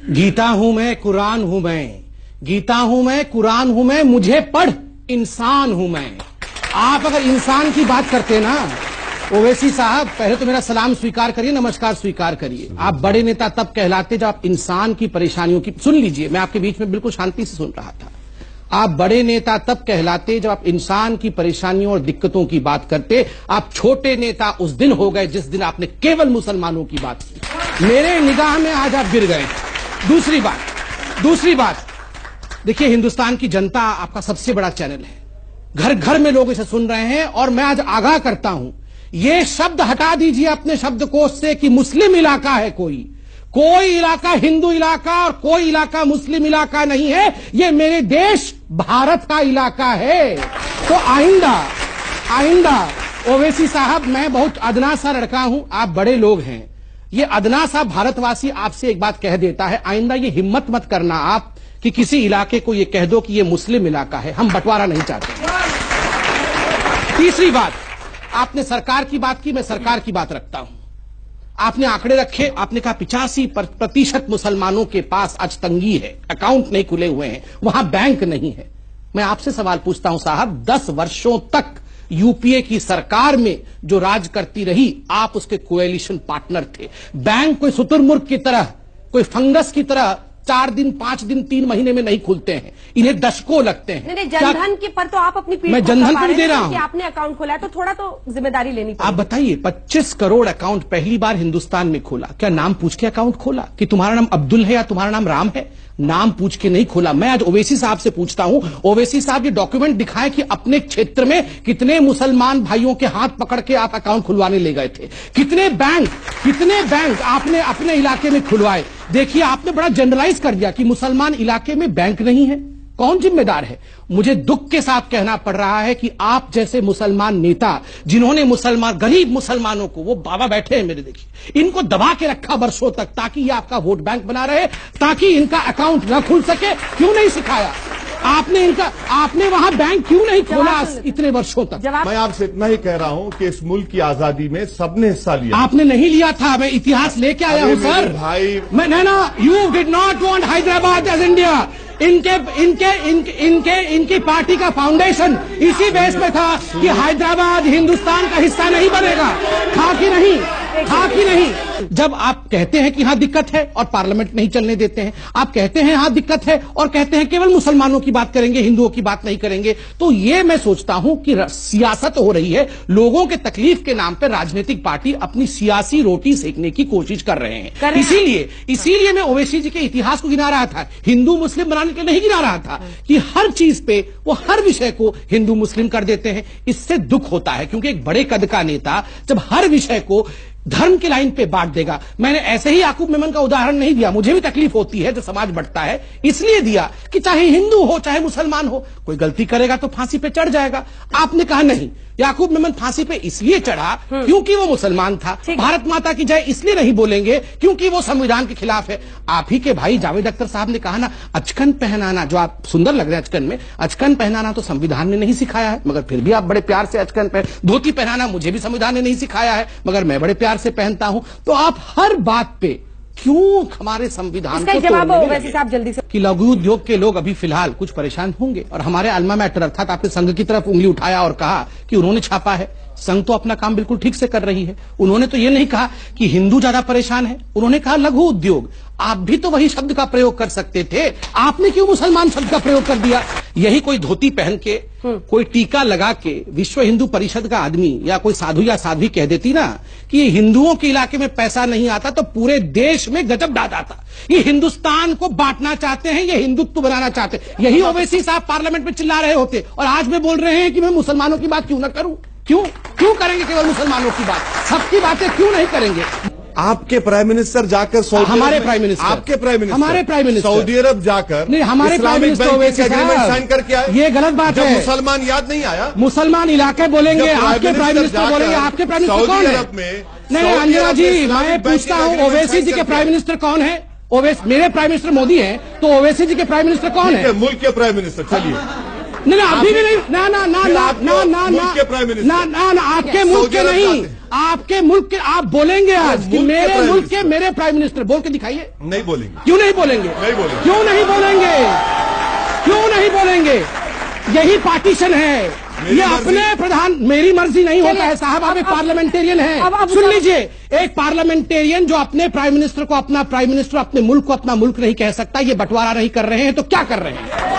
गीता हूं मैं, कुरान हूं मैं, गीता हूं मैं, कुरान हूं मैं, मुझे पढ़ इंसान हूं मैं। आप अगर इंसान की बात करते ना ओवैसी साहब, पहले तो मेरा सलाम स्वीकार करिए, नमस्कार स्वीकार करिए। आप बड़े नेता तब कहलाते जब आप इंसान की परेशानियों की, सुन लीजिए, मैं आपके बीच में बिल्कुल शांति से सुन रहा था। आप बड़े नेता तब कहलाते जब आप इंसान की परेशानियों और दिक्कतों की बात करते। आप छोटे नेता उस दिन हो गए जिस दिन आपने केवल मुसलमानों की बात की। मेरे निगाह में आज आप गिर गए। दूसरी बात, देखिए, हिंदुस्तान की जनता आपका सबसे बड़ा चैनल है, घर घर में लोग इसे सुन रहे हैं, और मैं आज आगाह करता हूं, ये शब्द हटा दीजिए अपने शब्दकोश से कि मुस्लिम इलाका है। कोई इलाका हिंदू इलाका और कोई इलाका मुस्लिम इलाका नहीं है। ये मेरे देश भारत का इलाका है। तो आइंदा ओवैसी साहब, मैं बहुत अदना सा लड़का हूं, आप बड़े लोग हैं, ये अदना सा भारतवासी आपसे एक बात कह देता है, आइंदा ये हिम्मत मत करना आप कि किसी इलाके को ये कह दो कि ये मुस्लिम इलाका है। हम बंटवारा नहीं चाहते। तीसरी बात, आपने सरकार की बात की, मैं सरकार की बात रखता हूं। आपने आंकड़े रखे, आपने कहा 85% मुसलमानों के पास आज तंगी है, अकाउंट नहीं खुले हुए हैं, वहां बैंक नहीं है। मैं आपसे सवाल पूछता हूं साहब, 10 वर्षों तक यूपीए की सरकार में जो राज करती रही, आप उसके कोएलिशन पार्टनर थे। बैंक कोई शुतुरमुर्ग की तरह, कोई फंगस की तरह 4 दिन, 5 दिन, 3 महीने में नहीं खुलते हैं, इन्हें दशकों लगते हैं। नहीं, जनधन के पर तो आप अपनी पीठ, मैं जनधन पर दे रहा हूं कि आपने अकाउंट खोला है, तो थोड़ा तो जिम्मेदारी लेनी पड़ेगी। आप बताइए, 25 करोड़ अकाउंट पहली बार हिंदुस्तान में खोला। क्या नाम पूछ के अकाउंट खोला कि तुम्हारा नाम अब्दुल है या तुम्हारा नाम राम है? नाम पूछ के नहीं खोला। मैं आज ओवैसी साहब से पूछता हूं, ओवैसी साहब ये डॉक्यूमेंट दिखाएं कि अपने क्षेत्र में कितने मुसलमान भाइयों के हाथ पकड़ के आप अकाउंट खुलवाने ले गए थे, कितने बैंक आपने अपने इलाके में खुलवाए। देखिए, आपने बड़ा जनरलाइज कर दिया कि मुसलमान इलाके में बैंक नहीं है। कौन जिम्मेदार है? मुझे दुख के साथ कहना पड़ रहा है कि आप जैसे मुसलमान नेता, जिन्होंने गरीब मुसलमानों को, वो बाबा बैठे हैं मेरे, देखिए, इनको दबा के रखा वर्षों तक ताकि ये आपका वोट बैंक बना रहे, ताकि इनका अकाउंट न खुल सके। क्यों नहीं सिखाया आपने वहां बैंक क्यों नहीं खोला इतने वर्षों तक? मैं आपसे इतना ही कह रहा हूं कि इस मुल्क की आजादी में सबने हिस्सा लिया। आपने नहीं लिया था, मैं इतिहास लेके आया हूं सर भाई। You did not want Hyderabad as India. इनकी पार्टी का फाउंडेशन इसी बेस पे था कि हैदराबाद हिंदुस्तान का हिस्सा नहीं बनेगा। था कि नहीं? जब आप कहते हैं कि यहां दिक्कत है और पार्लियामेंट नहीं चलने देते हैं, आप कहते हैं यहां दिक्कत है और कहते हैं केवल मुसलमानों की बात करेंगे, हिंदुओं की बात नहीं करेंगे, तो ये मैं सोचता हूं कि सियासत हो रही है। लोगों के तकलीफ के नाम पर राजनीतिक पार्टी अपनी सियासी रोटी सेकने की कोशिश कर रहे हैं। इसीलिए मैं ओवैसी जी के इतिहास को गिना रहा था, हिंदू मुस्लिम बनाने के नहीं गिना रहा था कि हर चीज पे वो हर विषय को हिंदू मुस्लिम कर देते हैं। इससे दुख होता है, क्योंकि एक बड़े कद का नेता जब हर विषय को धर्म की लाइन पे बांट देगा। मैंने ऐसे ही याकूब मेमन का उदाहरण नहीं दिया, मुझे भी तकलीफ होती है जब समाज बढ़ता है, इसलिए दिया कि चाहे हिंदू हो चाहे मुसलमान हो, कोई गलती करेगा तो फांसी पे चढ़ जाएगा। आपने कहा नहीं, याकूब मेमन फांसी पे इसलिए चढ़ा क्योंकि वो मुसलमान था। भारत माता की जय इसलिए नहीं बोलेंगे क्योंकि वो संविधान के खिलाफ है। आप ही के भाई जावेद अख्तर साहब ने कहा ना, अचकन पहनाना, जो आप सुंदर लग रहे हैं अचकन में, अचकन पहनाना तो संविधान ने नहीं सिखाया है, मगर फिर भी आप बड़े प्यार से अचकन धोती पहनाना मुझे भी संविधान ने नहीं सिखाया है, मगर मैं बड़े प्यार से पहनता हूं। तो आप हर बात पे क्यों हमारे संविधान को तोड़ने लगे? कि लघु उद्योग के लोग अभी फिलहाल कुछ परेशान होंगे, और हमारे अल्मा मैटर अर्थात आपने संघ की तरफ उंगली उठाया और कहा कि उन्होंने छापा है। संघ तो अपना काम बिल्कुल ठीक से कर रही है। उन्होंने तो ये नहीं कहा कि हिंदू ज्यादा परेशान है, उन्होंने कहा लघु उद्योग। आप भी तो वही शब्द का प्रयोग कर सकते थे, आपने क्यों मुसलमान शब्द का प्रयोग कर दिया? यही कोई धोती पहन के, कोई टीका लगा के विश्व हिंदू परिषद का आदमी या कोई साधु या साध्वी कह देती ना कि ये हिंदुओं के इलाके में पैसा नहीं आता, तो पूरे देश में गजब डाल आता। ये हिंदुस्तान को बांटना चाहते हैं, ये हिंदुत्व बनाना चाहते हैं। यही ओवैसी साहब पार्लियामेंट में चिल्ला रहे होते, और आज में बोल रहे हैं कि मैं मुसलमानों की बात क्यों ना करूं। क्यों करेंगे केवल मुसलमानों की बात? सबकी बातें क्यों नहीं करेंगे? आपके प्राइम मिनिस्टर जाकर हमारे प्राइम मिनिस्टर, आपके प्राइम मिनिस्टर, हमारे प्राइम मिनिस्टर सऊदी अरब जाकर नहीं, हमारे प्राइम मिनिस्टर साइन करके आए। ये गलत बात है। मुसलमान याद नहीं आया? मुसलमान इलाके बोलेंगे, आपके प्राइम मिनिस्टर बोलेंगे। आपके प्राइम मिनिस्टर कौन है? नहीं, अंजना जी, मैं पूछता हूँ, ओवैसी जी के प्राइम मिनिस्टर कौन है? मेरे प्राइम मिनिस्टर मोदी है, तो ओवैसी जी के प्राइम मिनिस्टर कौन है? मुल्क के प्राइम मिनिस्टर। चलिए, नहीं, अभी भी नहीं, ना, आपके मुल्क के नहीं, आपके मुल्क के आप बोलेंगे आज कि मुल्क के मेरे प्राइम मुल्क के मिनिस्टर। मेरे प्राइम मिनिस्टर, बोल के दिखाइए। नहीं बोलेंगे। क्यों नहीं बोलेंगे? नहीं बोलेंगे। क्यों नहीं बोलेंगे? क्यों नहीं बोलेंगे? यही पार्टीशन है। मेरी ये मर्जी। अपने प्रधान, मेरी मर्जी नहीं होता चलिए, है साहब, आप अब- एक अब- पार्लियामेंटेरियन अब है। सुन सब- लीजिए, एक पार्लियामेंटेरियन जो अपने प्राइम मिनिस्टर को अपना प्राइम मिनिस्टर, अपने मुल्क को अपना मुल्क नहीं कह सकता, ये बंटवारा नहीं कर रहे हैं तो क्या कर रहे हैं?